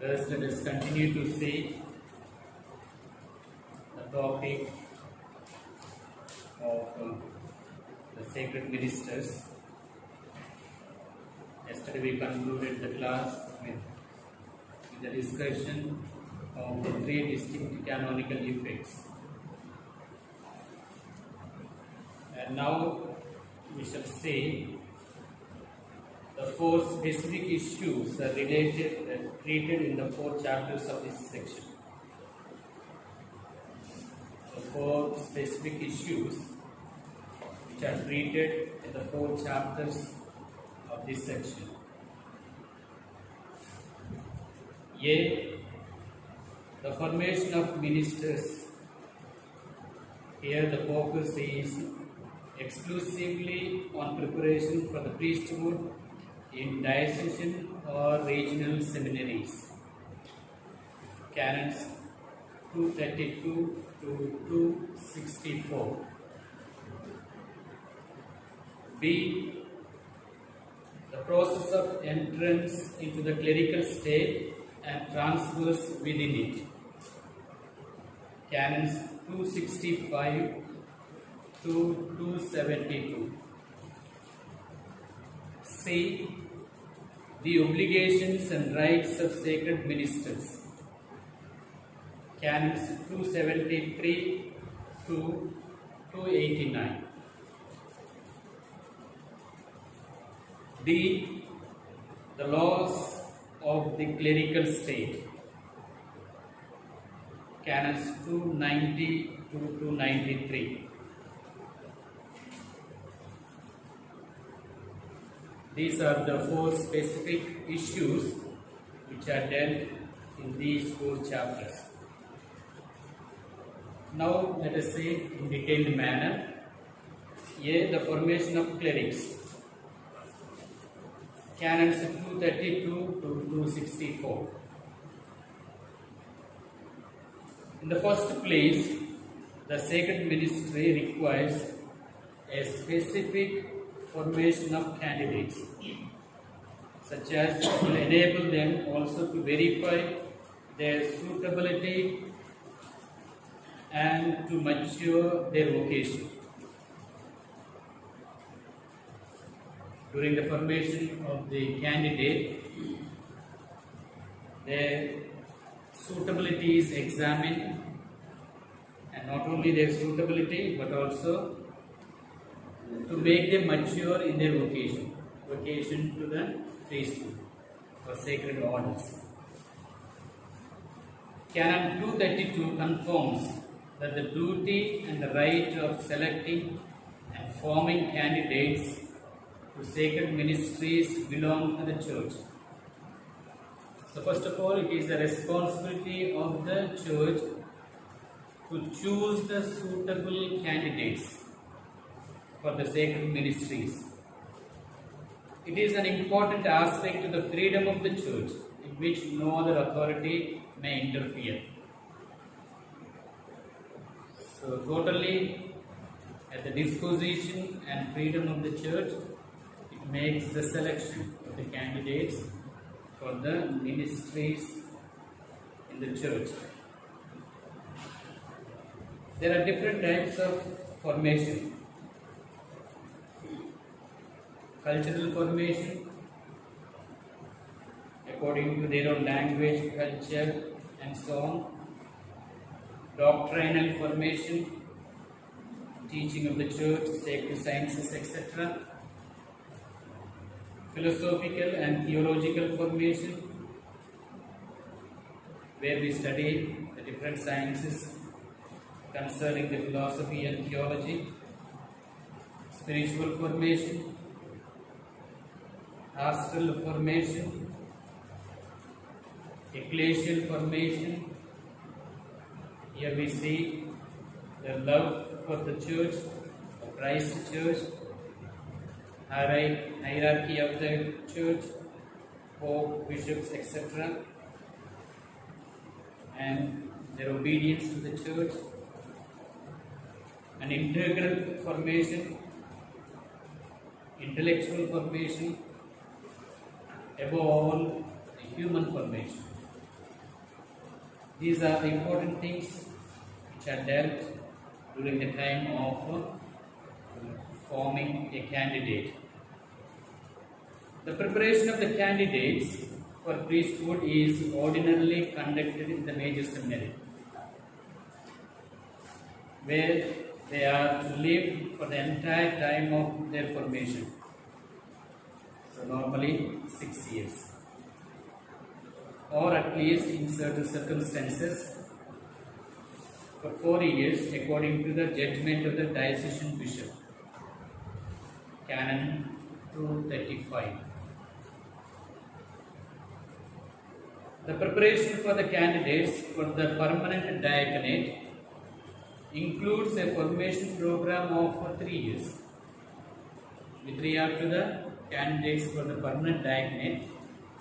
Thus, let us continue to see the topic of the sacred ministers. Yesterday we concluded the class with the discussion of the three distinct canonical effects. And now we shall see the four specific issues that treated in the 4 chapters of this section. The 4 specific issues which are treated in the 4 chapters of this section. A. The formation of ministers. Here the focus is exclusively on preparation for the priesthood in diocesan or regional seminaries. Canons 232 to 264. B. The process of entrance into the clerical state and transfers within it. Canons 265 to 272. C. The obligations and rights of sacred ministers. Canons 273 to 289. D. The laws of the clerical state. Canons 290 to 293. These are the 4 specific issues which are dealt in these 4 chapters. Now let us see in detailed manner. A. The formation of clerics. Canons 232 to 264. In the first place, the sacred ministry requires a specific formation of candidates, such as will enable them also to verify their suitability and to mature their vocation. During the formation of the candidate, their suitability is examined, and not only their suitability but also to make them mature in their vocation to the priesthood or sacred orders. Canon 232 confirms that the duty and the right of selecting and forming candidates to sacred ministries belong to the church. So first of all, it is the responsibility of the church to choose the suitable candidates for the sacred ministries. It is an important aspect of the freedom of the church in which no other authority may interfere. So totally at the disposition and freedom of the church, it makes the selection of the candidates for the ministries in the church. There are different types of formation. Cultural formation, according to their own language, culture, and so on. Doctrinal formation, teaching of the church, sacred sciences, etc. Philosophical and theological formation, where we study the different sciences concerning the philosophy and theology. Spiritual formation, pastoral formation, ecclesial formation. Here we see the love for the church, the Christ church, hierarchy of the church, pope, bishops, etc., and their obedience to the church. An integral formation, intellectual formation, above all, a human formation. These are the important things which are dealt during the time of forming a candidate. The preparation of the candidates for priesthood is ordinarily conducted in the major seminary, where they are to live for the entire time of their formation. So normally 6 years, or at least in certain circumstances for 4 years, according to the judgment of the diocesan bishop. Canon 235. The preparation for the candidates for the permanent diaconate includes a formation program of 3 years. With regard to the candidates for the permanent diaconate,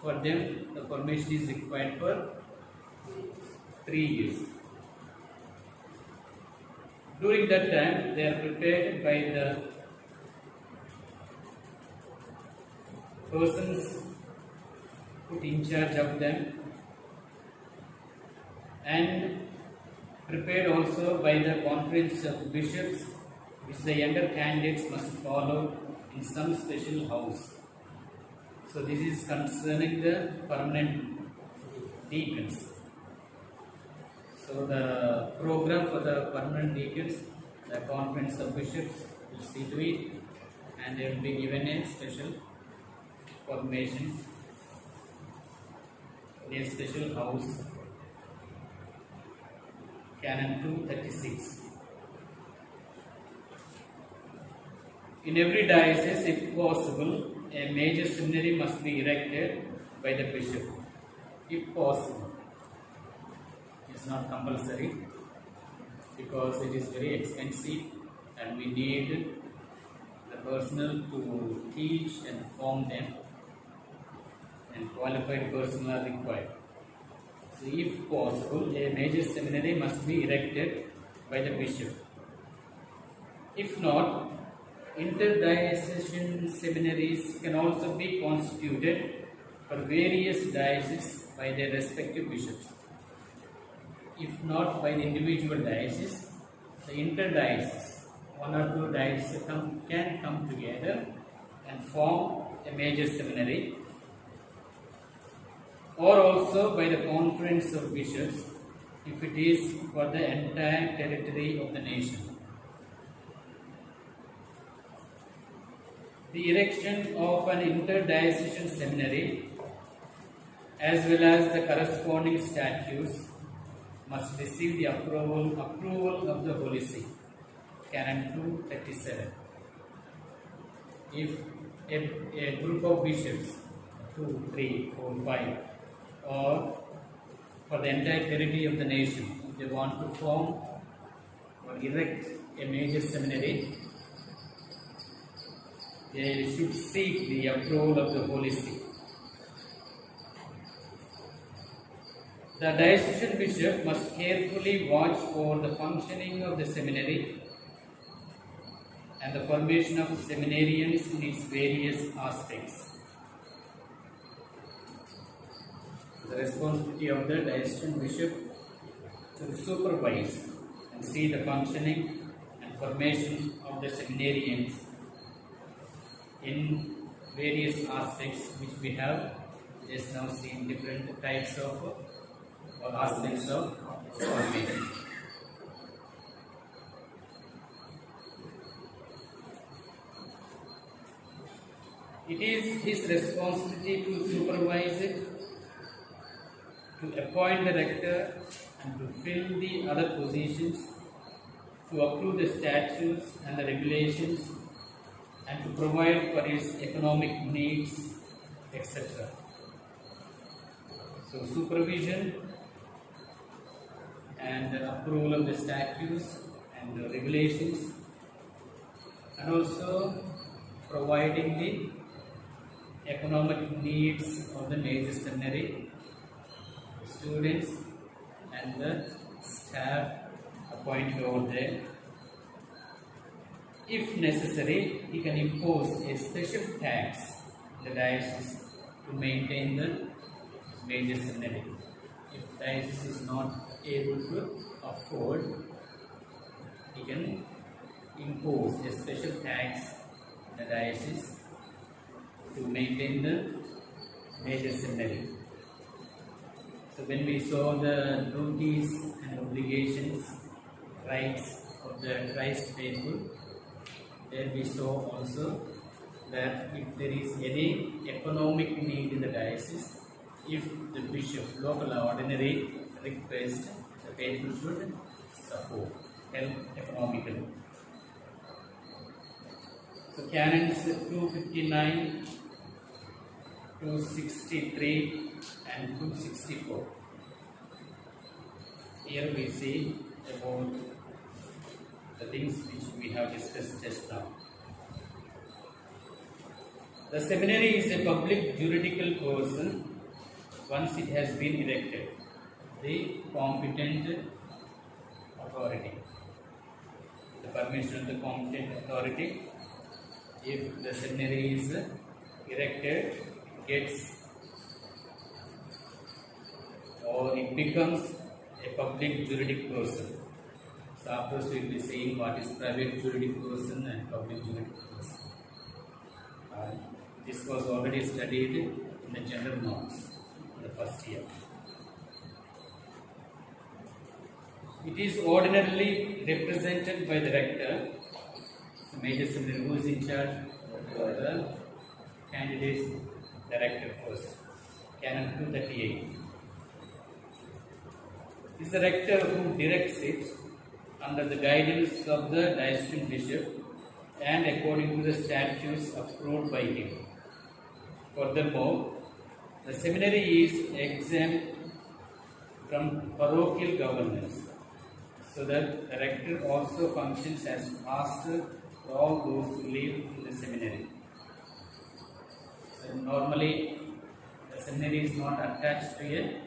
for them the formation is required for 3 years. During that time, they are prepared by the persons put in charge of them, and prepared also by the conference of bishops, which the younger candidates must follow in some special house. So this is concerning the permanent deacons. So the program for the permanent deacons, the conference of bishops will see to it, and they will be given a special formation in a special house. Canon 236. In every diocese, if possible, a major seminary must be erected by the bishop. If possible. It's not compulsory, because it is very expensive and we need the personnel to teach and form them, and qualified personnel are required. So if possible, a major seminary must be erected by the bishop. If not, interdiocesan seminaries can also be constituted for various dioceses by their respective bishops. If not by the individual diocese, the interdiocese, one or two dioceses can come together and form a major seminary, or also by the conference of bishops if it is for the entire territory of the nation. The erection of an interdiocesan seminary as well as the corresponding statutes must receive the approval of the Holy See. Canon 237. If a group of bishops, 2, 3, 4, 5, or for the entire territory of the nation, if they want to form or erect a major seminary, they should seek the approval of the Holy See. The diocesan bishop must carefully watch over the functioning of the seminary and the formation of seminarians in its various aspects. The responsibility of the diocesan bishop to supervise and see the functioning and formation of the seminarians in various aspects which we have just now seen, different types of or aspects of formation. It is his responsibility to supervise it, to appoint the rector and to fill the other positions, to approve the statutes and the regulations, and to provide for its economic needs, etc. So supervision and the approval of the statutes and the regulations, and also providing the economic needs of the major seminary, students and the staff appointed over there. If necessary, he can impose a special tax in the diocese to maintain the major seminary, if diocese is not able to afford, he can impose a special tax in the diocese to maintain the major seminary. So when we saw the duties and obligations, rights of the Christ faithful, there we saw also that if there is any economic need in the diocese, if the bishop, local or ordinary, request, the faithful should support, help economically. So canons 259, 263 and 264. Here we see about the things which we have discussed just now. The seminary is a public juridical person once it has been erected. The competent authority. The permission of the competent authority. If the seminary is erected, it gets or it becomes a public juridic person. So afterwards we will be seeing what is private juridic person and public juridic person. This was already studied in the general norms in the first year. It is ordinarily represented by the rector, the major seminary, who is in charge for the candidates, the rector first. Canon 238. It is the rector who directs it under the guidance of the diocesan bishop and according to the statutes approved by him. Furthermore, the seminary is exempt from parochial governance, so that the rector also functions as pastor for all those who live in the seminary. So normally, the seminary is not attached to a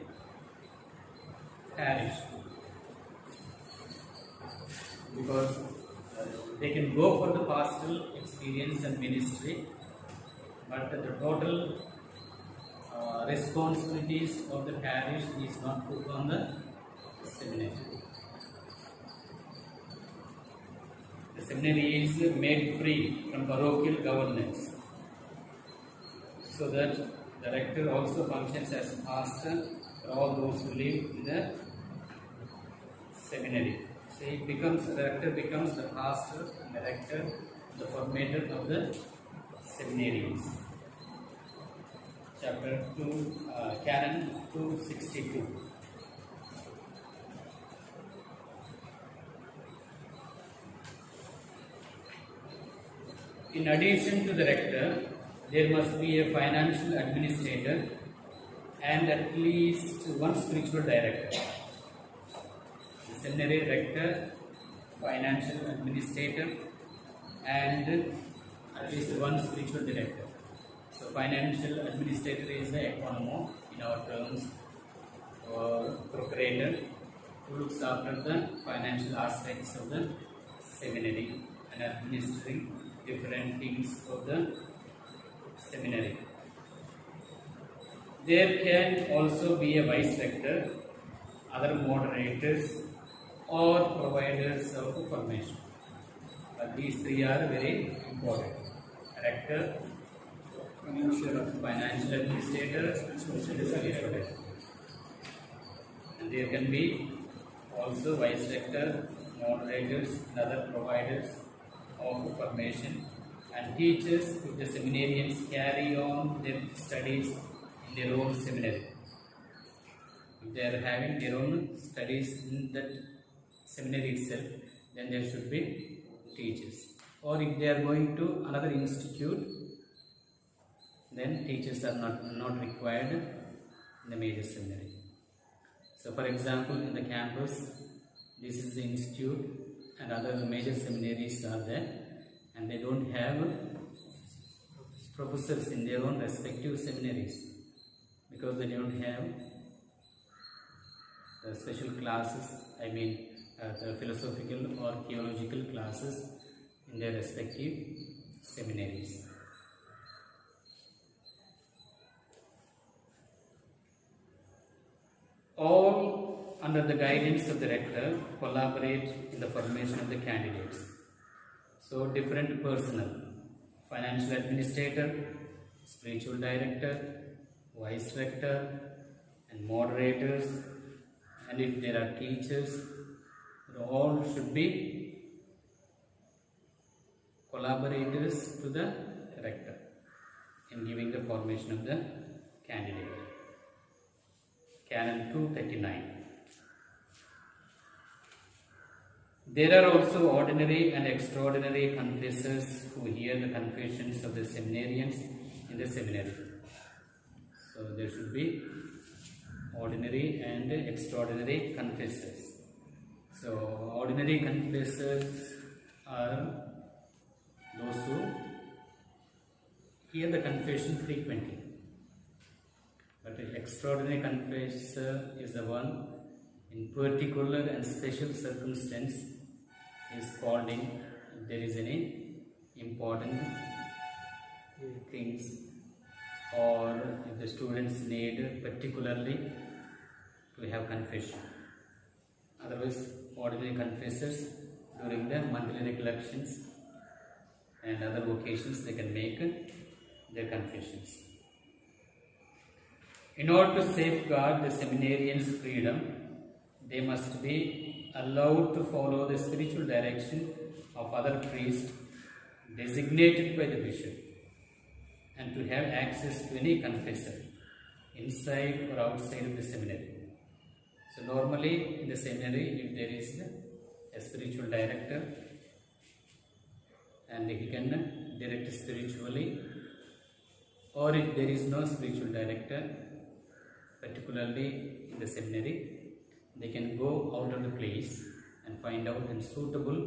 parish, because they can go for the pastoral experience and ministry, but the total responsibilities of the parish is not put on the seminary. The seminary is made free from parochial governance, so that the rector also functions as pastor for all those who live in the seminary. So the rector becomes the pastor and the rector, the formator of the seminarians. Chapter 2, Canon 262. In addition to the rector, there must be a financial administrator and at least one spiritual director. The seminary rector, financial administrator, and at least one spiritual director. So financial administrator is the economo in our terms, or procurator, who looks after the financial aspects of the seminary and administering different things of the seminary. There can also be a vice rector, other moderators, or providers of formation. But these three are very important: rector, financial administrator, and there can be also vice rector, moderators, and other providers of formation, and teachers if the seminarians carry on their studies in their own seminary. If they are having their own studies in that seminary itself, then there should be teachers. Or if they are going to another institute, then teachers are not required in the major seminary. So for example, in the campus, this is the institute and other major seminaries are there, and they don't have professors in their own respective seminaries because they don't have special classes, the philosophical or theological classes in their respective seminaries. All under the guidance of the rector, collaborate in the formation of the candidates. So different personnel, financial administrator, spiritual director, vice rector, and moderators, and if there are teachers, all should be collaborators to the rector in giving the formation of the candidate. Canon 239. There are also ordinary and extraordinary confessors who hear the confessions of the seminarians in the seminary. So there should be ordinary and extraordinary confessors. So ordinary confessors are those who hear the confession frequently. But an extraordinary confessor is the one in particular and special circumstance is called in if there is any important things or if the students need particularly to have confession. Otherwise, ordinary confessors during the monthly recollections and other occasions they can make their confessions. In order to safeguard the seminarians' freedom, they must be allowed to follow the spiritual direction of other priests designated by the bishop and to have access to any confessor inside or outside of the seminary. So normally in the seminary, if there is a spiritual director and he can direct spiritually, or if there is no spiritual director, particularly in the seminary, they can go out of the place and find out a suitable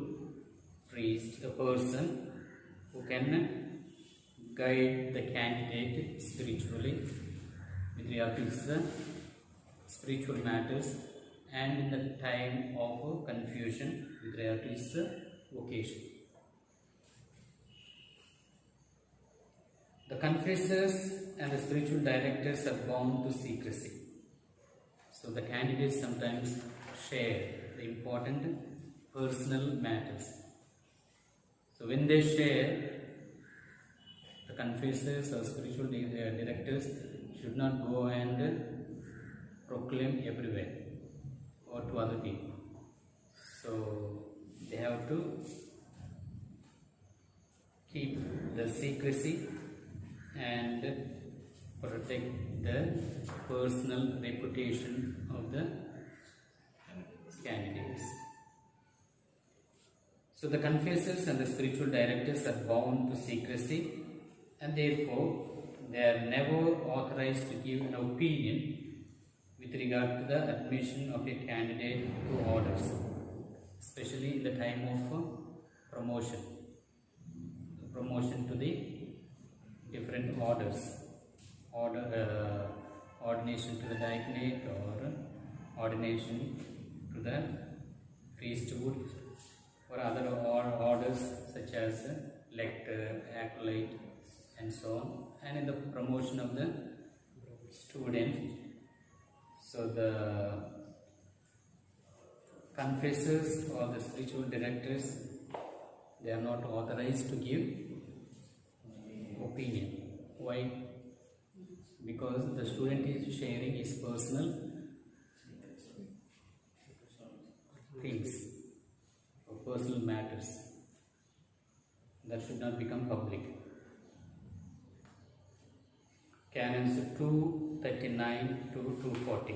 priest, a person who can guide the candidate spiritually with regard to his spiritual matters and in the time of confusion with regard to his vocation. The confessors and the spiritual directors are bound to secrecy. So the candidates sometimes share the important personal matters. So when they share, the confessors or spiritual directors should not go and proclaim everywhere or to other people. So they have to keep the secrecy and protect the personal reputation of the candidates. So the confessors and the spiritual directors are bound to secrecy and therefore they are never authorized to give an opinion with regard to the admission of a candidate to orders, especially in the time of promotion to the different orders, ordination to the diaconate or ordination to the priesthood or other orders such as lector, acolyte and so on, and in the promotion of the student. So the confessors or the spiritual directors, they are not authorized to give opinion. Why? Because the student is sharing his personal things or personal matters that should not become public. Canons 239 to 240.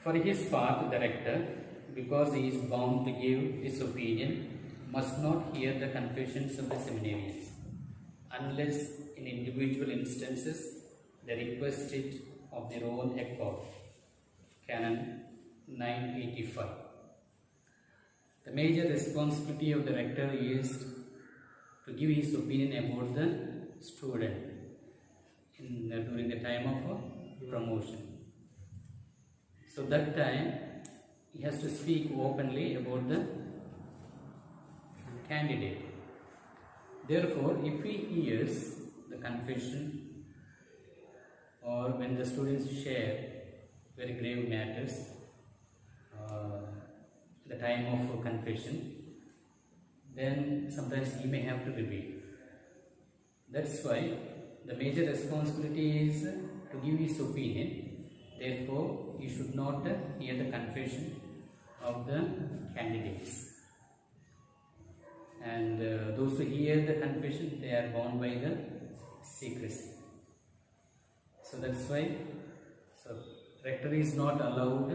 For his part, the rector, because he is bound to give his opinion, must not hear the confessions of the seminarians, unless in individual instances they request it of their own accord. Canon 985. The major responsibility of the rector is to give his opinion about the student during the time of promotion. So that time he has to speak openly about the candidate. Therefore, if he hears the confession or when the students share very grave matters at the time of confession, then sometimes he may have to reveal. That's why the major responsibility is to give his opinion. Therefore, he should not hear the confession of the candidates. And those who hear the confession, they are bound by the secrecy. So that's why rector is not allowed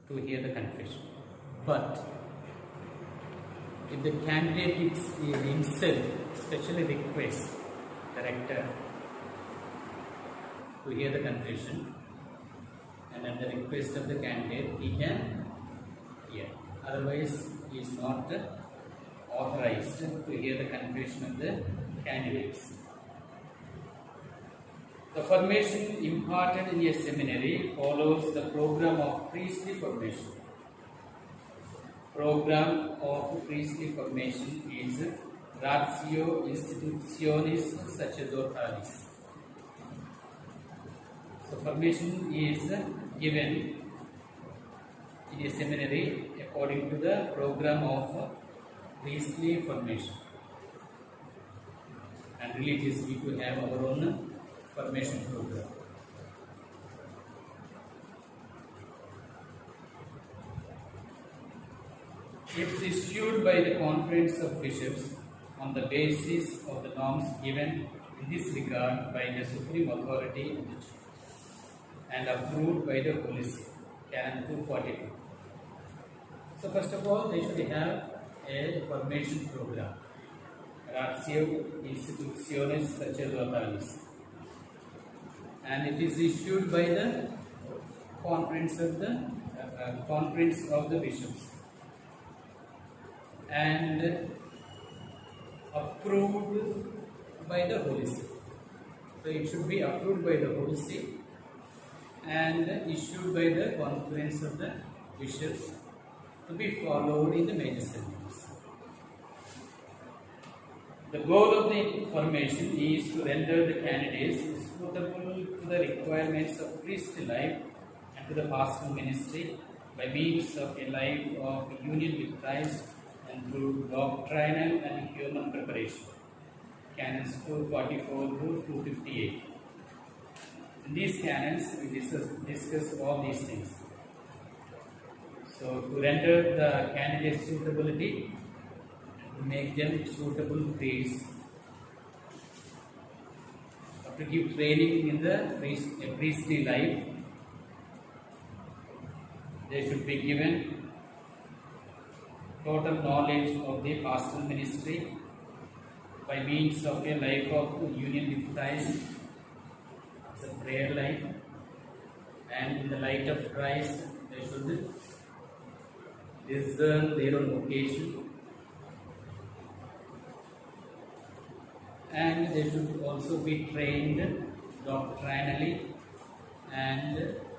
to hear the confession. But if the candidate himself specially requests the rector to hear the confession, and at the request of the candidate he can hear. Otherwise, he is not authorized to hear the confession of the candidates. The formation imparted in a seminary follows the program of priestly formation. Program of priestly formation is Ratio Institutionis Sacerdotalis. So formation is given in a seminary according to the program of priestly formation. And religious people have our own formation program. It is issued by the Conference of Bishops on the basis of the norms given in this regard by the Supreme Authority of the Church and approved by the Holy See, Canon 242. So first of all, they should have a formation program, Ratio Institutionis Sacerdotalis, and it is issued by the Conference of the Bishops and approved by the Holy See. So it should be approved by the Holy See and issued by the Conference of the Bishops to be followed in the major seminaries. The goal of the formation is to render the candidates suitable to the requirements of priestly life and to the pastoral ministry by means of a life of union with Christ and through doctrinal and human preparation. Canons 244 to 258. In these canons, we discuss all these things. So, to render the candidates suitability, to make them suitable priests, to give training in the priestly life, they should be given total knowledge of the pastoral ministry by means of a life of union with Christ, as a prayer life, and in the light of Christ, they should discern their own vocation, and they should also be trained doctrinally and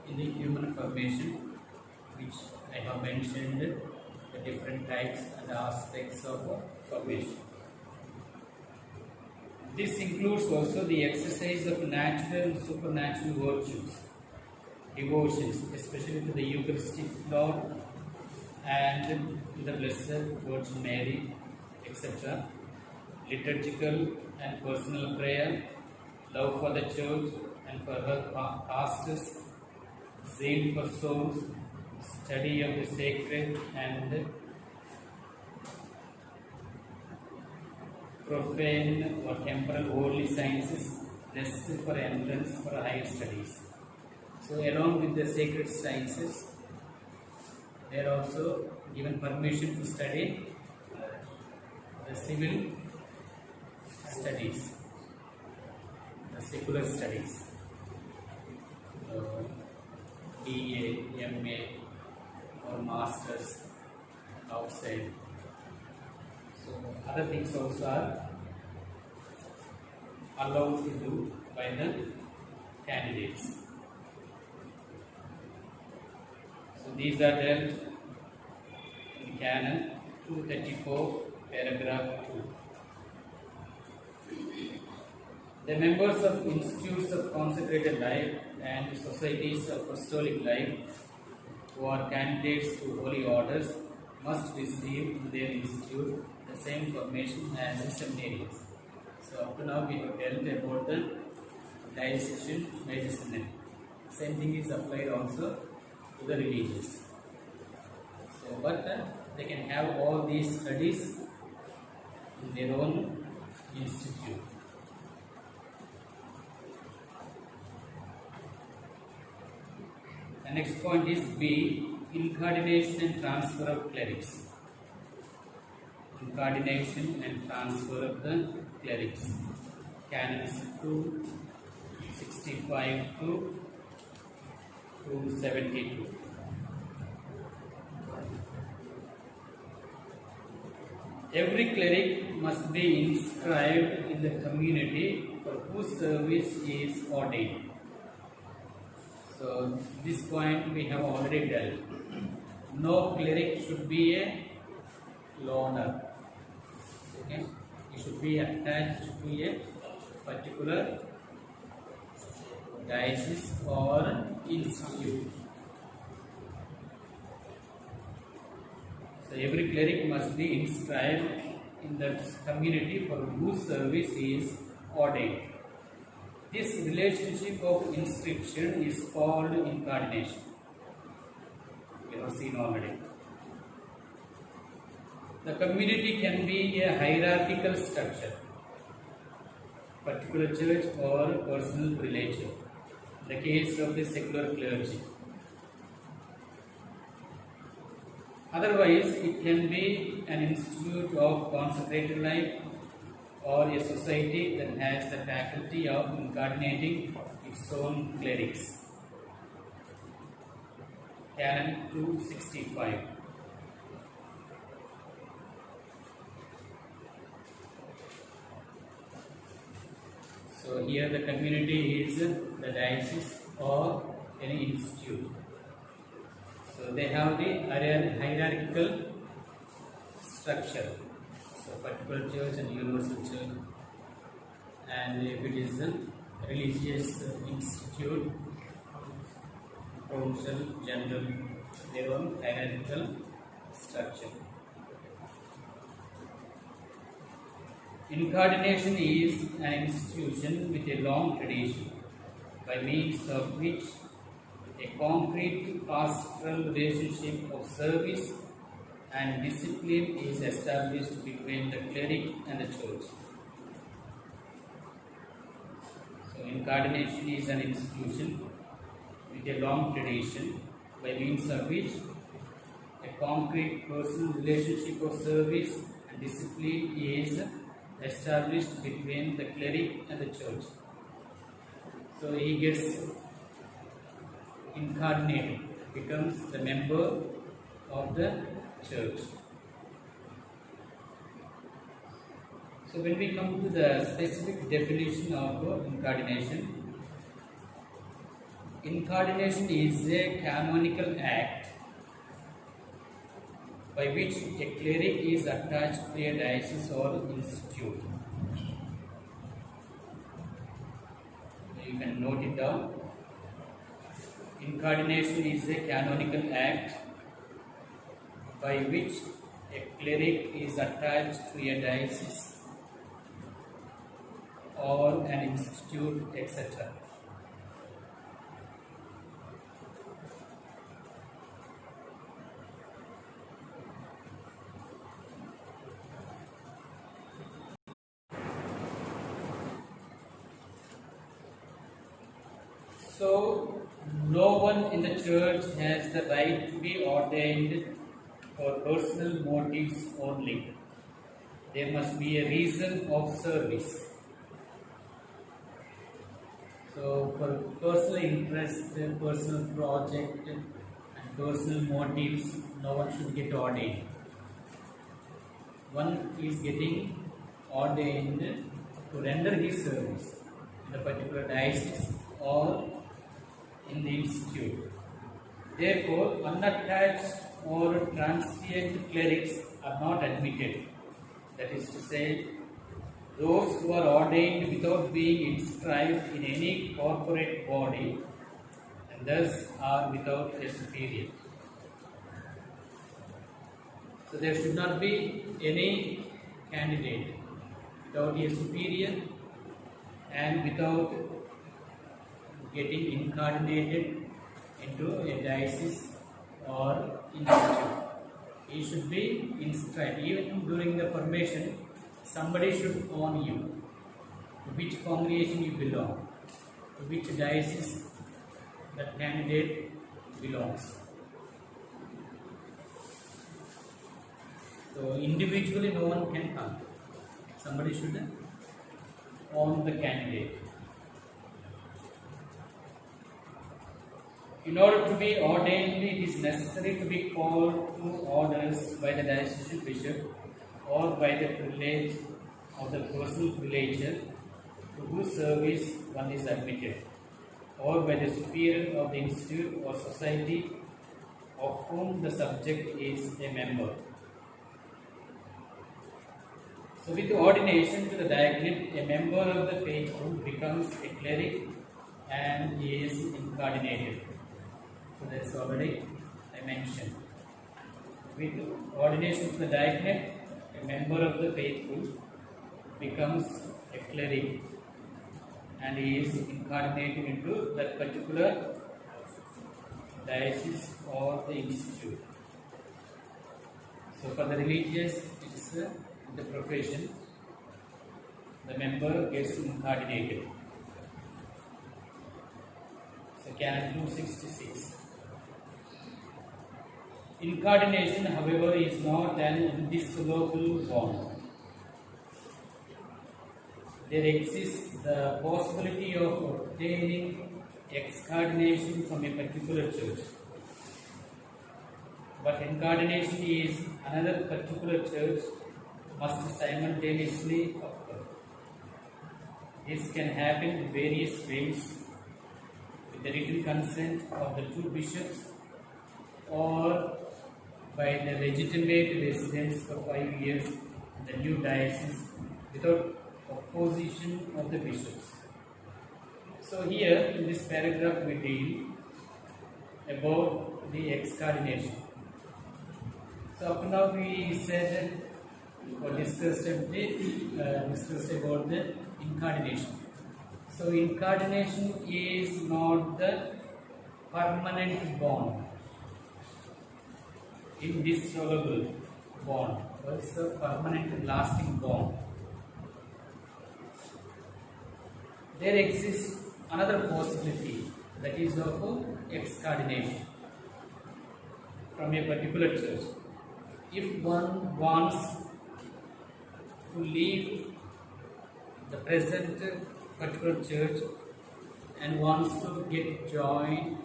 in the human formation, which I have mentioned the different types and aspects of formation. This includes also the exercise of natural and supernatural virtues, devotions, especially to the Eucharistic Lord and to the Blessed Virgin Mary, etc. Liturgical and personal prayer, love for the Church and for her pastors, zeal for souls, study of the sacred and profane or temporal worldly sciences, necessary for entrance for higher studies. So along with the sacred sciences, they are also given permission to study the civil studies, the secular studies, BA, MA or Masters outside. So other things also are allowed to do by the candidates. So these are dealt in Canon 234, paragraph 2. The members of institutes of consecrated life and societies of apostolic life who are candidates to holy orders must receive in their institute the same formation as the seminarians. So up to now we have dealt about the diocesian major seminary. Same thing is applied also to the religious. So but they can have all these studies in their own institute. The next point is B, incardination and transfer of clerics. Incardination and transfer of the clerics. Canons 265 to 272. Every cleric must be inscribed in the community for whose service he is ordained. So this point we have already dealt. No cleric should be a loner. Okay, he should be attached to a particular diocese or institute. So every cleric must be inscribed in the community for whose service he is ordained. This relationship of inscription is called incardination. We have seen already. The community can be a hierarchical structure, particular church or personal prelature, in the case of the secular clergy. Otherwise, it can be an institute of consecrated life or a society that has the faculty of incardinating its own clerics. Canon 265. So here the community is the diocese or any institute. So they have the hierarchical structure. So particular church and universal church, and if it is a religious institute, provincial, general, their own hierarchical structure. Incardination is an institution with a long tradition, by means of which a concrete pastoral relationship of service and discipline is established between the cleric and the church. So, incardination is an institution with a long tradition, by means of which a concrete personal relationship of service and discipline is established between the cleric and the church. So, he gets incardinated, becomes the member of the church. So when we come to the specific definition of incardination, incardination is a canonical act by which a cleric is attached to a diocese or institute. You can note it down. Incardination is a canonical act by which a cleric is attached to a diocese or an institute, etc. So, no one in the church has the right to be ordained for personal motives only. There must be a reason of service. So, for personal interest, personal project, and personal motives, no one should get ordained. One is getting ordained to render his service in a particular diocese or in the institute. Therefore, unattached or transient clerics are not admitted. That is to say, those who are ordained without being inscribed in any corporate body and thus are without a superior. So there should not be any candidate without a superior and without getting incarnated into a diocese or institute. He should be inscribed. Even during the formation, somebody should own you, to which congregation you belong, to which diocese that candidate belongs. So individually no one can come. Somebody should own the candidate. In order to be ordained, it is necessary to be called to orders by the diocesan bishop or by the privilege of the personal prelator to whose service one is admitted, or by the superior of the institute or society of whom the subject is a member. So with the ordination to the diaconate, a member of the faithful becomes a cleric and is incardinated. So that's already I mentioned. With ordination to the diaconate, a member of the faithful becomes a cleric and he is incarnated into that particular diocese or the institute. So for the religious, it is the profession, the member gets incarnated. So Canon 266. Incarnation, however, is not an indissoluble bond. There exists the possibility of obtaining excardination from a particular church. But incarnation is another particular church must simultaneously occur. This can happen in various ways with the written consent of the two bishops or by the legitimate residence for 5 years in the new diocese without opposition of the bishops. So here in this paragraph we deal about the excardination. So up now we said or discussed about the incarnation. So incarnation is not the permanent bond, indissoluble bond, but it's a permanent and lasting bond. There exists another possibility, that is of excardination from a particular church. If one wants to leave the present particular church and wants to get joined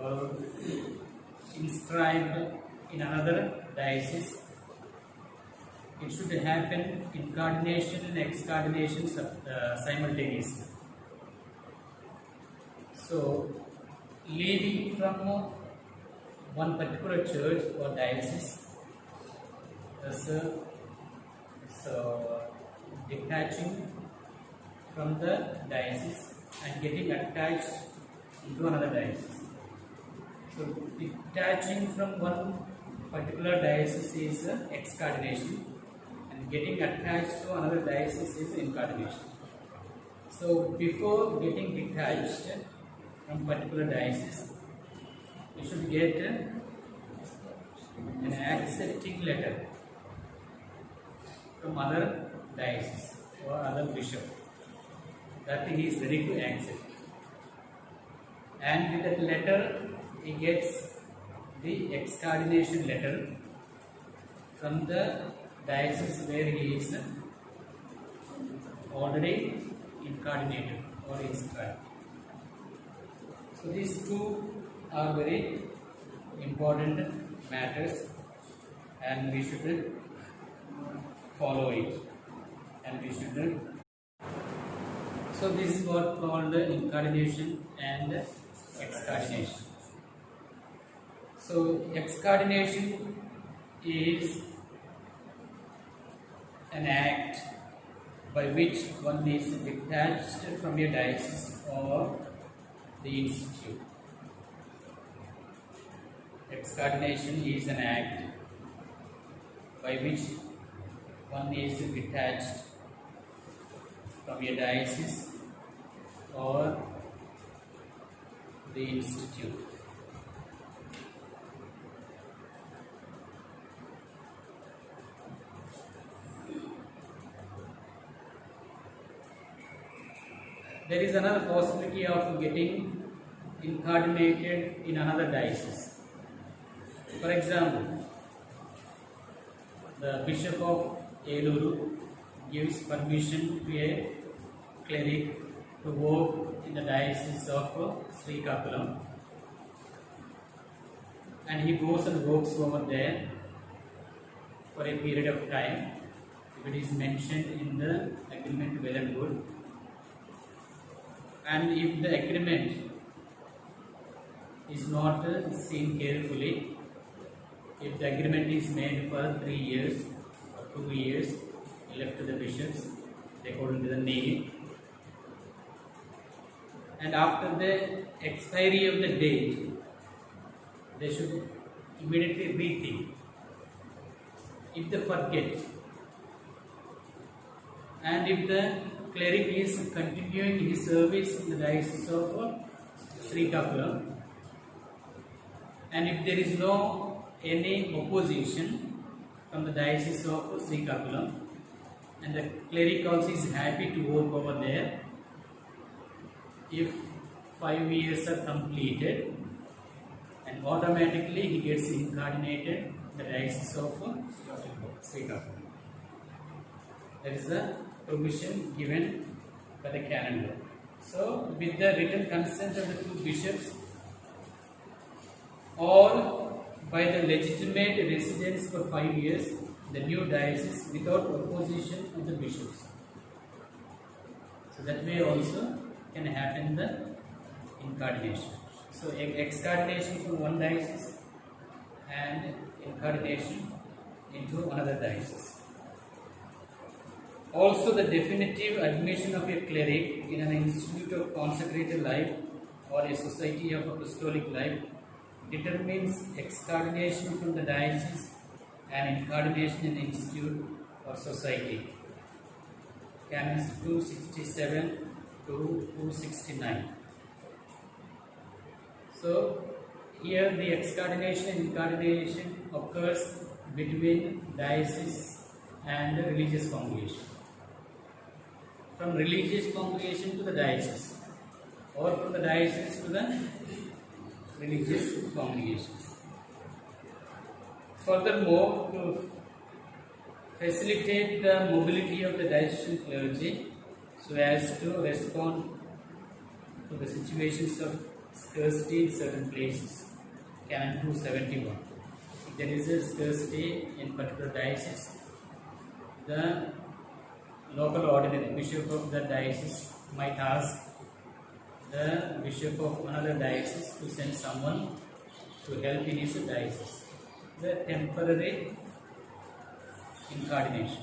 or inscribed in another diocese, it should happen incarnation and excardination simultaneously. So, leaving from one particular church or diocese, so detaching from the diocese and getting attached into another diocese. So detaching from one particular diocese is excardination and getting attached to another diocese is incarnation. So before getting detached from particular diocese, you should get an accepting letter from other diocese or other bishop that he is ready to accept. And with that letter, he gets the excardination letter from the diocese where he is already incarnated or inscribed. So these two are very important matters and we should follow it and we should. So this is what called the incarnation and excardination. So excardination is an act by which one is detached from a diocese or the institute. Excardination is an act by which one is detached from a diocese or the institute. There is another possibility of getting incardinated in another diocese. For example, the Bishop of Eluru gives permission to a cleric to work in the diocese of Srikakulam, and he goes and works over there for a period of time. If it is mentioned in the agreement, well and good. And if the agreement is not seen carefully, if the agreement is made for 3 years or 2 years, left to the bishops according to the need, and after the expiry of the date, they should immediately rethink. If they forget, and if the cleric is continuing his service in the diocese of Srikakulam, and if there is no any opposition from the diocese of Srikakulam, and the cleric also is happy to work over there, if 5 years are completed, and automatically he gets incardinated in the diocese of Srikakulam. That is the provision given by the canon law. So, with the written consent of the two bishops, or by the legitimate residence for 5 years, the new diocese without opposition of the bishops. So that way also can happen the incardination. So excardination from one diocese and incardination into another diocese. Also, the definitive admission of a cleric in an institute of consecrated life or a society of apostolic life determines excardination from the diocese and incardination in the institute or society. Canons 267 to 269. So, here the excardination and incardination occurs between diocese and the religious congregation. From religious congregation to the diocese, or from the diocese to the religious congregations. Furthermore, to facilitate the mobility of the diocesan clergy so as to respond to the situations of scarcity in certain places, Canon 271. If there is a scarcity in particular diocese, the local ordinary bishop of the diocese might ask the bishop of another diocese to send someone to help in his diocese. The temporary incardination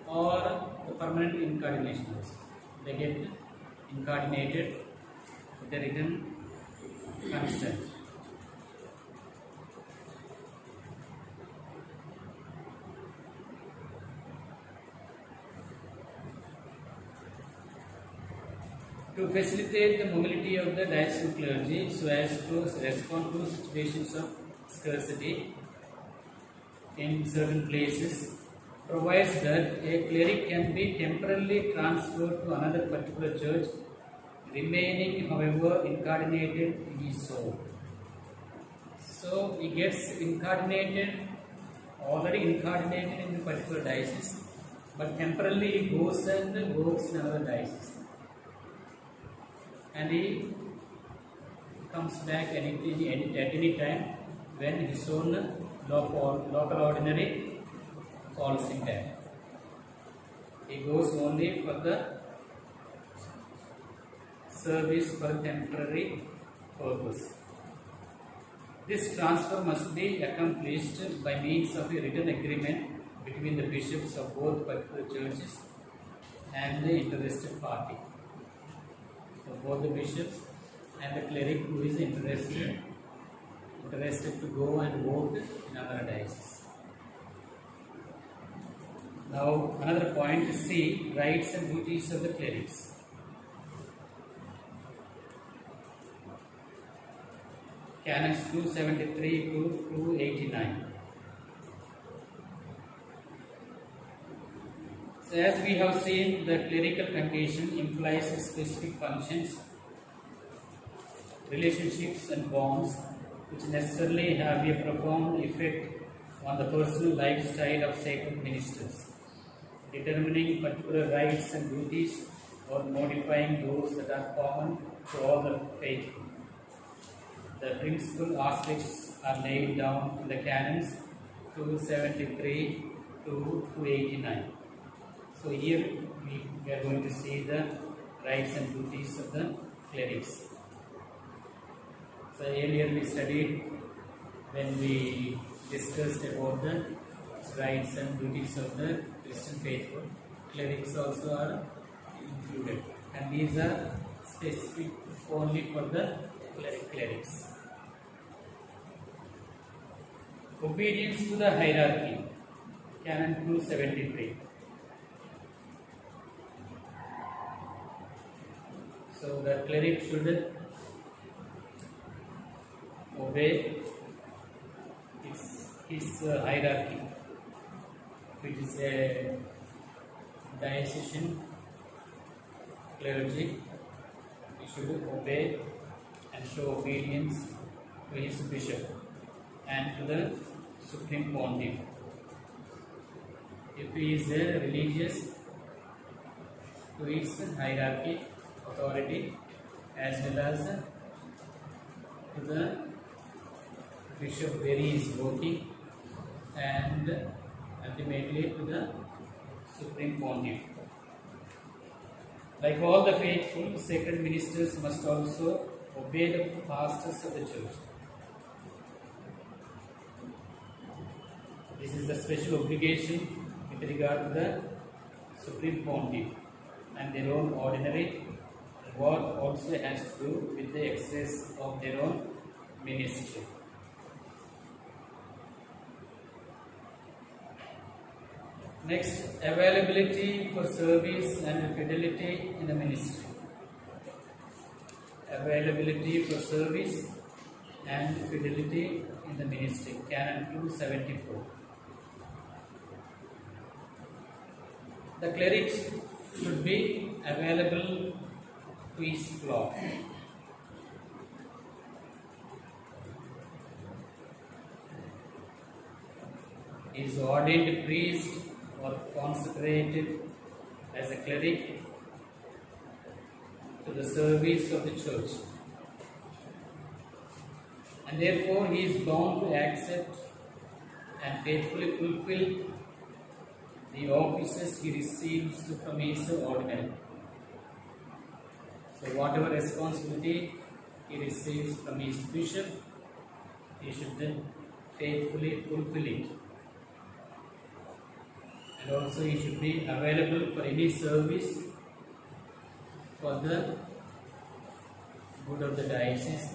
or the permanent incardination also. They get incardinated with the written consent. To facilitate the mobility of the diocesan clergy so as to respond to situations of scarcity in certain places, provides that a cleric can be temporarily transferred to another particular church, remaining, however, incardinated in his soul. So he gets already incardinated in the particular diocese, but temporarily he goes and works in another diocese. And he comes back at any time when his own local ordinary calls him back. He goes only for the service for temporary purpose. This transfer must be accomplished by means of a written agreement between the bishops of both particular churches and the interested party. So both the bishops and the cleric who is interested to go and vote in another diocese. Now another point is see rights and duties of the clerics. Canons 273 to 289. So as we have seen, the clerical condition implies specific functions, relationships and bonds which necessarily have a profound effect on the personal lifestyle of sacred ministers, determining particular rights and duties or modifying those that are common to all the faithful. The principal aspects are laid down in the Canons 273 to 289. So here we are going to see the rights and duties of the clerics. So earlier we studied when we discussed about the rights and duties of the Christian faithful. Clerics also are included, and these are specific only for the clerics. Obedience to the hierarchy, Canon 273. So the cleric should obey his hierarchy, which is a diocesan clergy. He should obey and show obedience to his bishop and to the Supreme Pontiff. If he is a religious, to his hierarchy, authority, as well as to the bishop where he is working, and ultimately to the Supreme Pontiff. Like all the faithful, sacred ministers must also obey the pastors of the church. This is the special obligation with regard to the Supreme Pontiff, and their own ordinary work also has to do with the exercise of their own ministry. Next, availability for service and fidelity in the ministry. Availability for service and fidelity in the ministry, Canon 274. The cleric should be available to his flock. He is ordained priest or consecrated as a cleric to the service of the church, and therefore he is bound to accept and faithfully fulfill the offices he receives from his ordinary. So whatever responsibility he receives from his bishop, he should then faithfully fulfill it. And also he should be available for any service for the good of the diocese.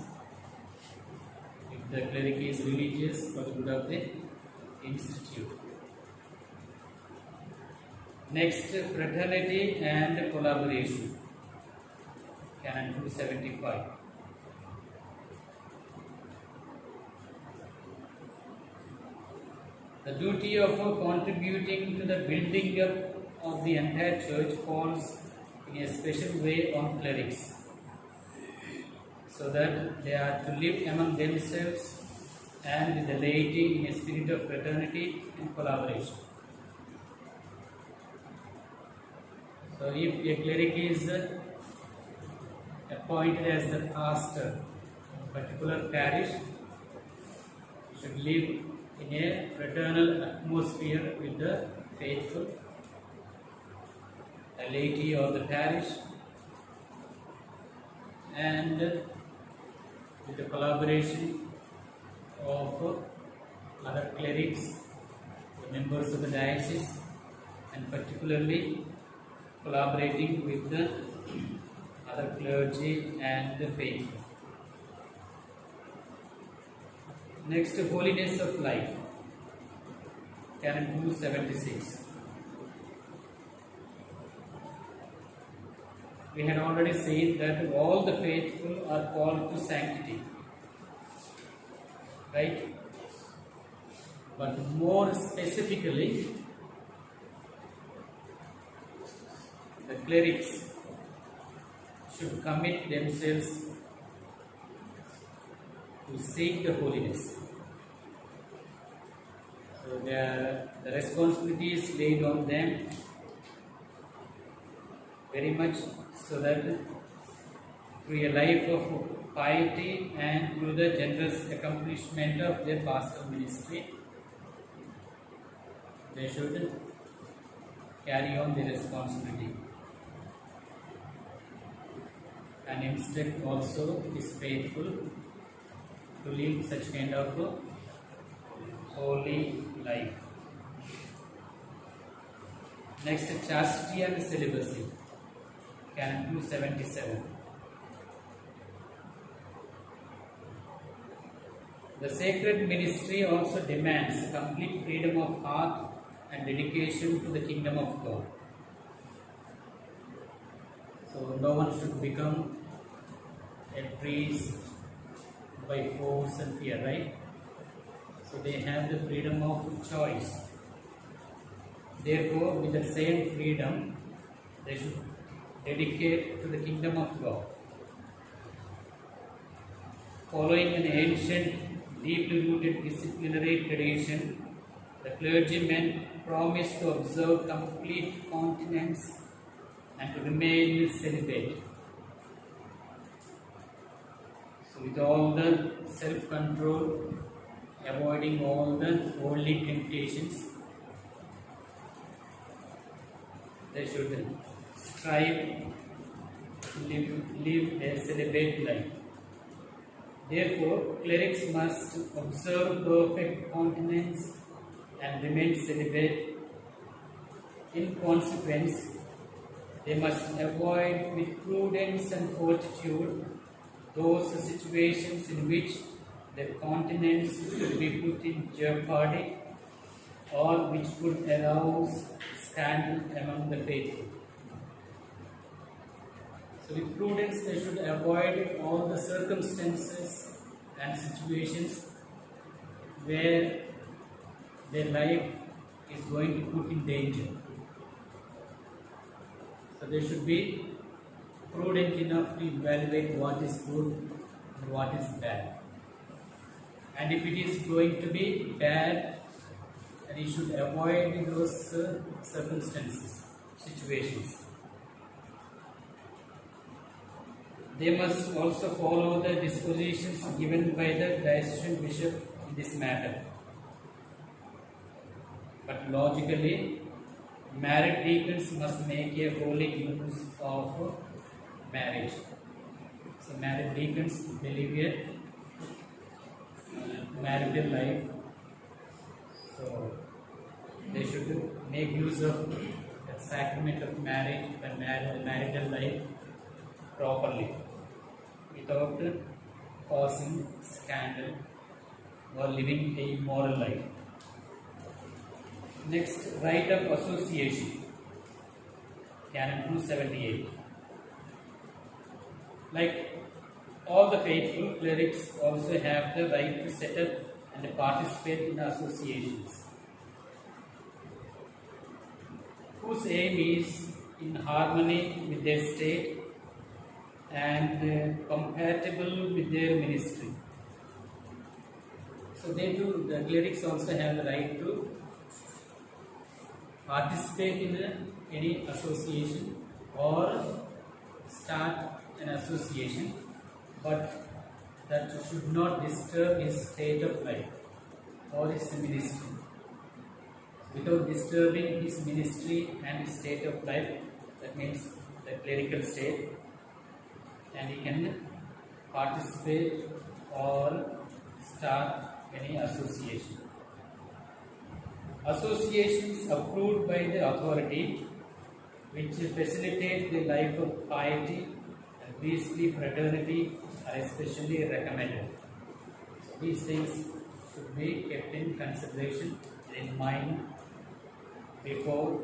If the cleric is religious, for the good of the institute. Next, fraternity and collaboration, Canon 275. The duty of contributing to the building up of the entire church falls in a special way on clerics, so that they are to live among themselves and with the laity in a spirit of fraternity and collaboration. So if a cleric is appointed as the pastor of a particular parish, he should live in a fraternal atmosphere with the faithful, the laity of the parish, and with the collaboration of other clerics the members of the diocese, and particularly collaborating with the other clergy and the faithful. Next, holiness of life, Canon 276. We had already seen that all the faithful are called to sanctity, right? But more specifically, the clerics should commit themselves to seek the holiness. So the responsibility is laid on them very much, so that through a life of piety and through the generous accomplishment of their pastoral ministry, they should carry on their responsibility. And instead also is faithful to lead such kind of holy life. Next, chastity and celibacy, Canon 277. The sacred ministry also demands complete freedom of heart and dedication to the kingdom of God. So no one should become a priest by force and fear, right? So they have the freedom of choice. Therefore, with the same freedom, they should dedicate to the kingdom of God. Following an ancient, deeply rooted disciplinary tradition, the clergymen promised to observe complete continence and to remain celibate. So with all the self-control, avoiding all the worldly temptations, they should strive to live a celibate life. Therefore, clerics must observe perfect continence and remain celibate. In consequence, they must avoid with prudence and fortitude those situations in which their continence could be put in jeopardy or which could arouse scandal among the faithful. So with prudence they should avoid all the circumstances and situations where their life is going to put in danger. So they should be prudent enough to evaluate what is good and what is bad. And if it is going to be bad, then you should avoid those circumstances, situations. They must also follow the dispositions given by the diocesan bishop in this matter. But logically, married deacons must make a holy use of marriage. So married deacons believe a marital life. So they should make use of the sacrament of marriage and marital life properly, without causing scandal or living a immoral life. Next, right of association, Canon 278. Like all the faithful, clerics also have the right to set up and participate in associations whose aim is in harmony with their state and compatible with their ministry. So the clerics also have the right to participate in any association or start an association, but that should not disturb his state of life or his ministry. Without disturbing his ministry and his state of life, that means the clerical state, and he can participate or start any association. Associations approved by the authority which facilitate the life of piety and priestly fraternity are especially recommended. So these things should be kept in consideration in mind before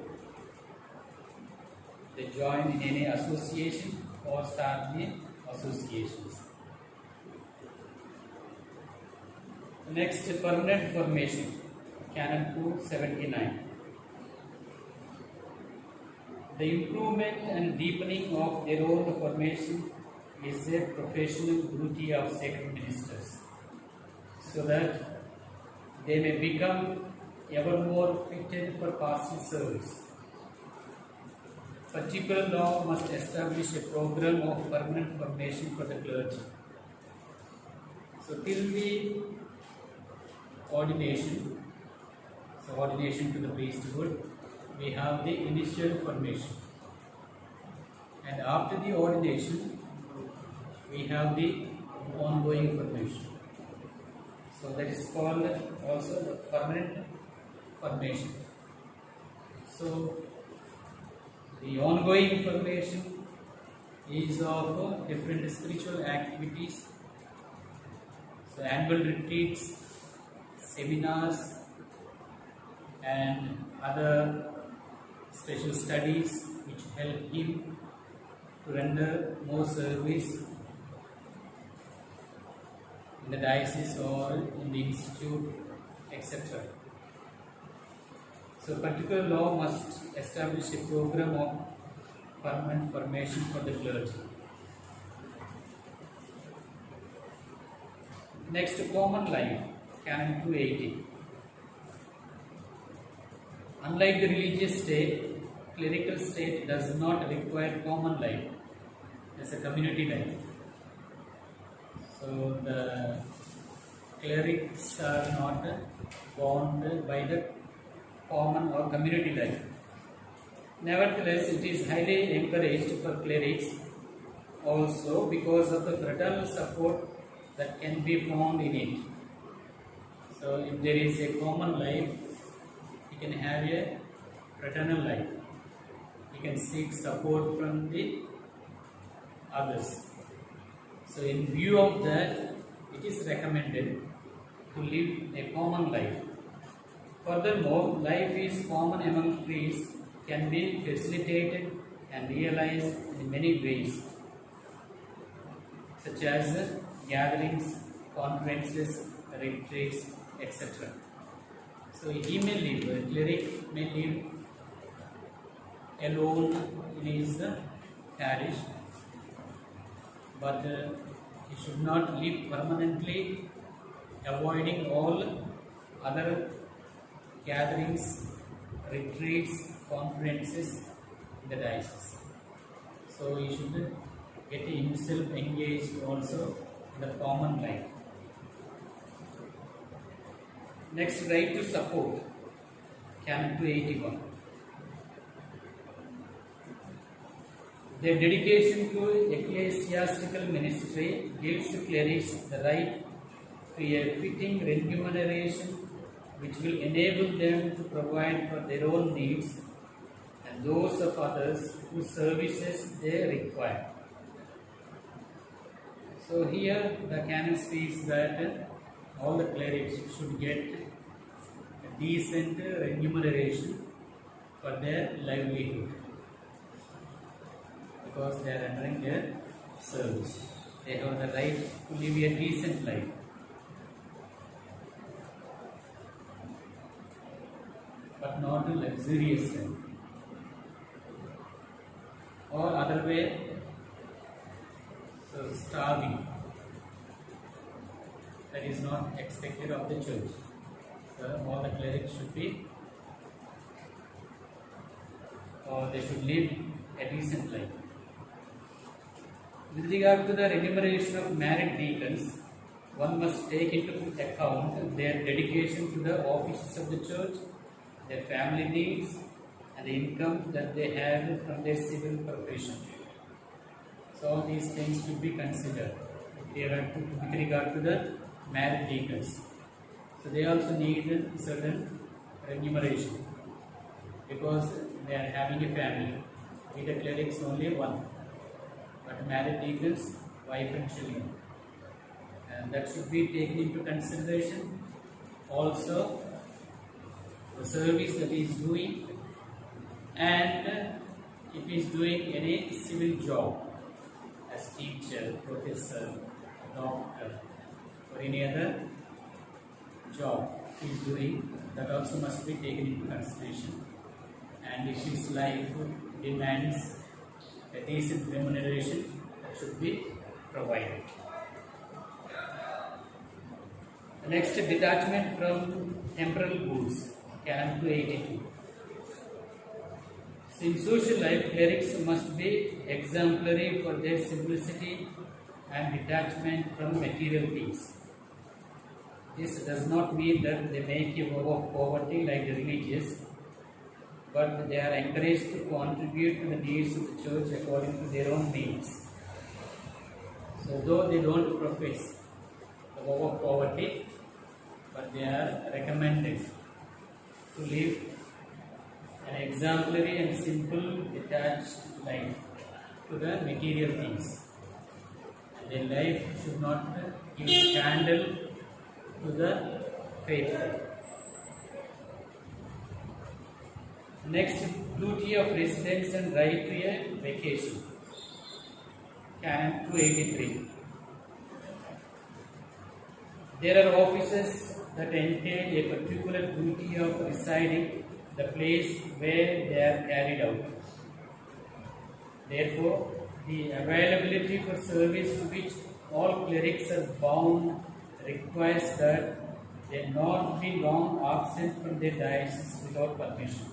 they join in any association or start the associations. Next, permanent formation, Canon 279. The improvement and deepening of their own formation is a professional duty of sacred ministers, so that they may become ever more fitted for pastoral service. Particular law must establish a program of permanent formation for the clergy. So till the ordination, so ordination to the priesthood, we have the initial formation, and after the ordination we have the ongoing formation. So that is called also the permanent formation. So the ongoing formation is of different spiritual activities, so annual retreats, seminars, and other special studies which help him to render more service in the diocese or in the institute, etc. So particular law must establish a program of permanent formation for the clergy. Next, common life, Canon 280. Unlike the religious state, clerical state does not require common life as a community life. So the clerics are not bound by the common or community life. Nevertheless, it is highly encouraged for clerics also because of the fraternal support that can be found in it. So if there is a common life, you can have a fraternal life. You can seek support from the others. So in view of that, it is recommended to live a common life. Furthermore, life is common among priests can be facilitated and realized in many ways, such as gatherings, conferences, retreats, etc. So he may live, a cleric may live alone in his parish, but he should not live permanently, avoiding all other gatherings, retreats, conferences in the diocese. So he should get himself engaged also in the common life. Next, right to support, Canon 281. Their dedication to ecclesiastical ministry gives clerics the right to a fitting remuneration which will enable them to provide for their own needs and those of others whose services they require. So here the canon speaks that all the clerics should get a decent remuneration for their livelihood, because they are rendering their service. They have the right to live a decent life. But not a luxurious life. Or other way, so starving. That is not expected of the church. So all the clerics should be, or they should live a decent life. With regard to the remuneration of married deacons, one must take into account their dedication to the offices of the church, their family needs, and the income that they have from their civil profession. So all these things should be considered with regard to the married deacons. So they also need certain remuneration because they are having a family. With the clerics only one, but married deacons, wife and children, and that should be taken into consideration. Also, the service that he is doing, and if he is doing any civil job as teacher, professor, doctor, or any other job he is doing, that also must be taken into consideration. And if his life demands a decent remuneration, that should be provided. The next, detachment from temporal goods, Canon 282. So in social life, clerics must be exemplary for their simplicity and detachment from material things. This does not mean that they make a vow of poverty like the religious, but they are encouraged to contribute to the needs of the church according to their own means. So though they don't profess the vow of poverty, but they are recommended to live an exemplary and simple, detached life to the material things. And their life should not give scandal to the faithful. Next, duty of residence and right to a vacation. Canon 283. There are offices that entail a particular duty of residing the place where they are carried out. Therefore, the availability for service to which all clerics are bound requires that they not be long absent from their diocese without permission.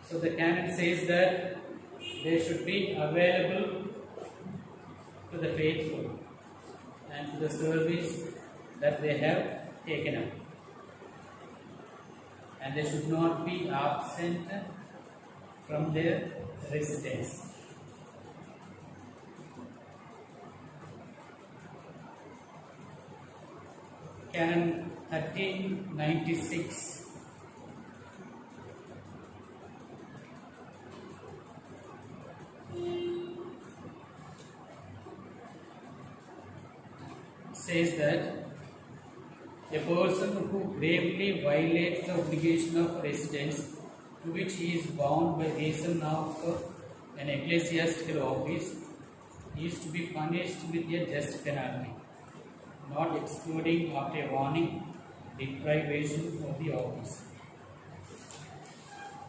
So the canon says that they should be available to the faithful and to the service that they have taken up. And they should not be absent from their residence. Canon 1396. Says that a person who gravely violates the obligation of residence to which he is bound by reason of an ecclesiastical office is to be punished with a just penalty, not excluding after a warning deprivation of the office.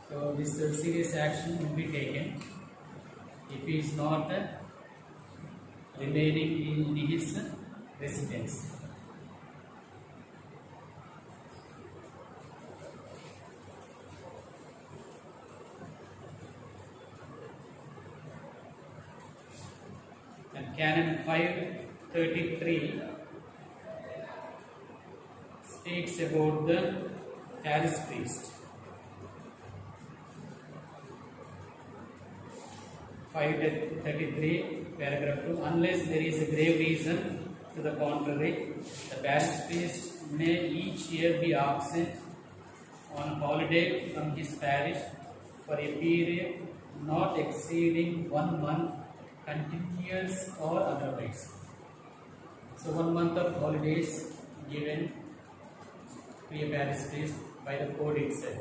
So this serious action will be taken if he is not remaining in his residence. And Canon 533 speaks about the parish priest. 533 paragraph 2. Unless there is a grave reason to the contrary, the parish priest may each year be absent on holiday from his parish for a period not exceeding 1 month, continuous or otherwise. So 1 month of holidays given to a parish priest by the code itself.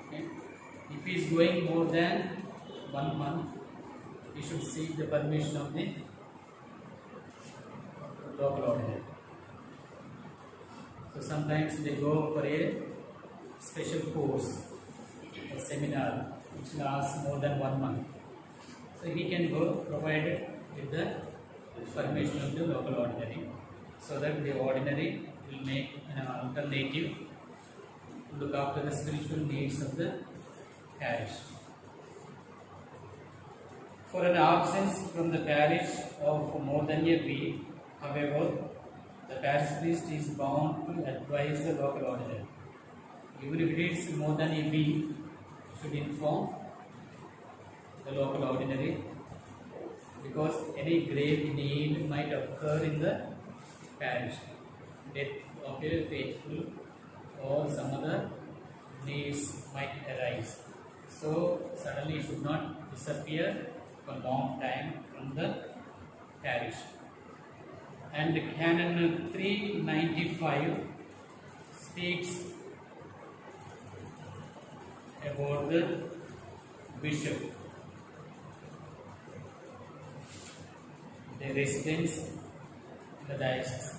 Okay. If he is going more than 1 month, he should seek the permission of the local ordinary. So sometimes they go for a special course, a seminar which lasts more than 1 month. So he can go provided with the permission of the local ordinary, so that the ordinary will make an alternative to look after the spiritual needs of the parish. For an absence from the parish of more than a week, however, the parish priest is bound to advise the local ordinary. Even if it is more than a week, should inform the local ordinary, because any grave need might occur in the parish. death of a faithful or some other needs might arise. So suddenly should not disappear for a long time from the parish. And Canon 395 speaks about the bishop, the residence in the diocese.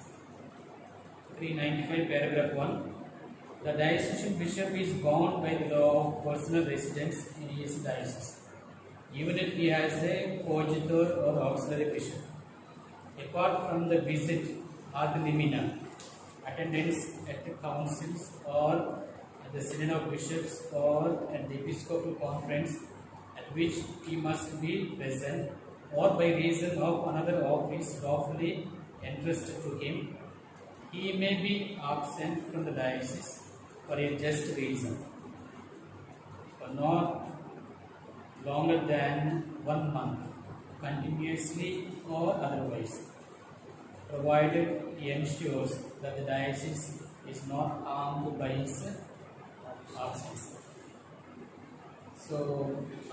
395 paragraph 1. The diocesan bishop is bound by the law of personal residence in his diocese, even if he has a coadjutor or auxiliary bishop. Apart from the visit ad limina, attendance at the councils or at the synod of bishops or at the episcopal conference at which he must be present, or by reason of another office lawfully entrusted to him, he may be absent from the diocese for a just reason, for not longer than 1 month, continuously or otherwise, provided he ensures that the diocese is not harmed by his absence. So,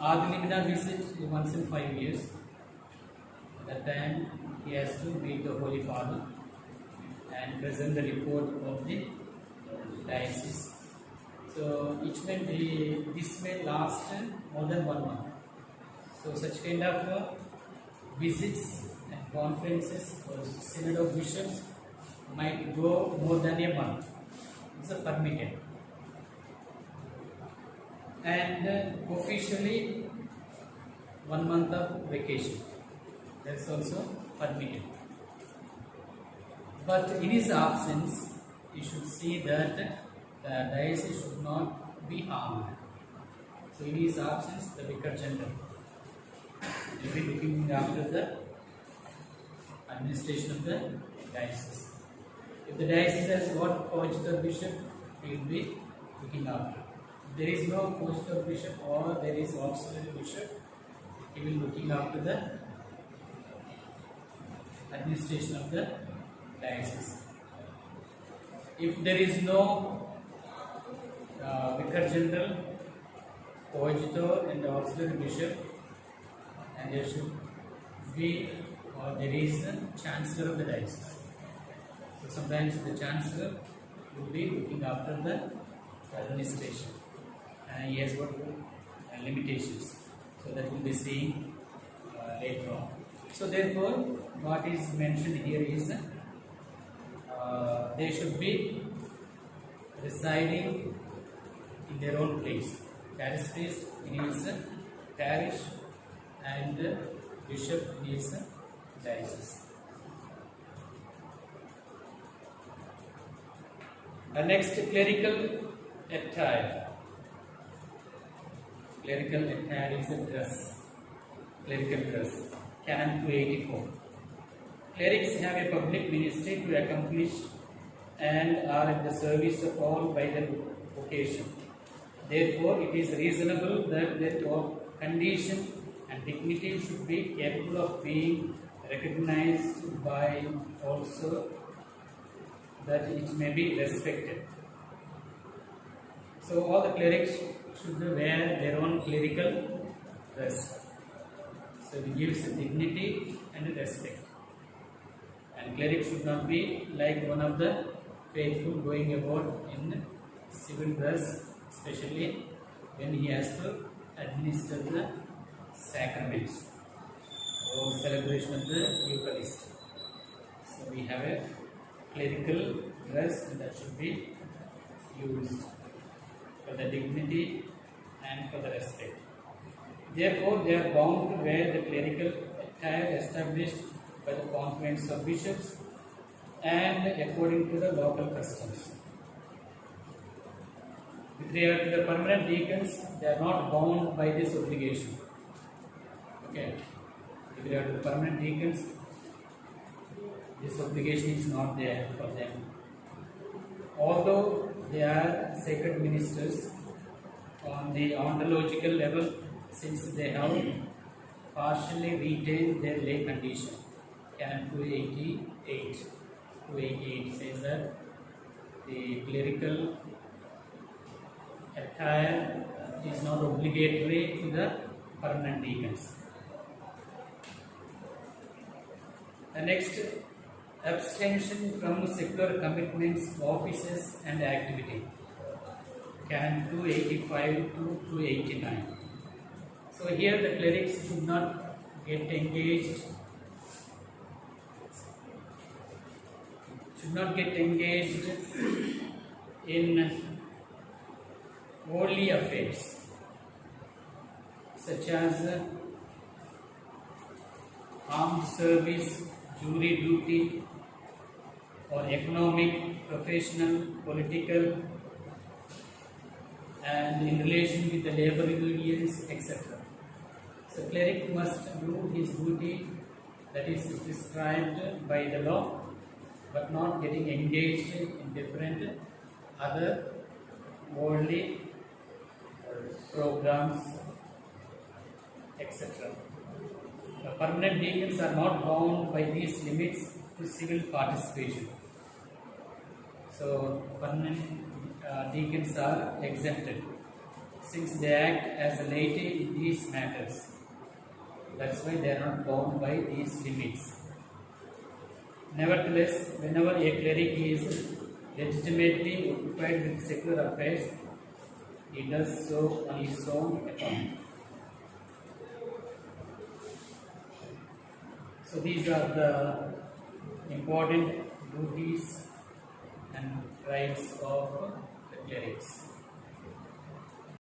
ad limina visit is once in 5 years. At that time, he has to meet the Holy Father and present the report of the diocese. So, this may last more than 1 month. So, such kind of visits and conferences or synod of bishops might go more than a month. It's permitted. And officially 1 month of vacation, that's also permitted. But in his absence, you should see that the diocese should not be harmed. So in his absence, the vicar general will be looking after the administration of the diocese. If the diocese has got coadjutor bishop, he will be looking after. If there is no coadjutor bishop or there is auxiliary bishop, he will be looking after the administration of the diocese. If there is no vicar general, coadjutor and auxiliary bishop, and there should be or there is a chancellor of the diocese. So sometimes the chancellor will be looking after the administration, and he has got limitations. So that will be seen later on. So therefore, what is mentioned here is they should be residing in their own place. Parish priest in his parish and bishop in his diocese. The next, clerical attire. Clerical attire is a dress. Clerical dress. Canon 284. Clerics have a public ministry to accomplish and are at the service of all by their vocation. Therefore, it is reasonable that their condition and dignity should be capable of being recognized by also that it may be respected. So all the clerics should wear their own clerical dress. So it gives dignity and respect. And cleric should not be like one of the faithful going about in civil dress, especially when he has to administer the sacraments or celebration of the Eucharist. So we have a clerical dress that should be used for the dignity and for the respect. Therefore, they are bound to wear the clerical attire established by the conference of bishops and according to the local customs. With regard to the permanent deacons, they are not bound by this obligation. Okay. With regard to the permanent deacons, this obligation is not there for them. Although they are sacred ministers on the ontological level, since they have partially retained their lay condition. Canon 288. 288 says that the clerical attire is not obligatory to the permanent deacons. The next, abstention from secular commitments, offices and activity. Can 285 to 289. So here the clerics should not get engaged in worldly affairs such as armed service, jury duty, or economic, professional, political, and in relation with the labor unions, etc. So cleric must do his duty that is prescribed by the law, but not getting engaged in different other worldly programs, etc. Permanent deacons are not bound by these limits to civil participation. So permanent deacons are exempted since they act as a laity in these matters. That's why they are not bound by these limits. Nevertheless, whenever a cleric is legitimately occupied with secular affairs, he does so on his own account. So these are the important duties and rights of the clerics.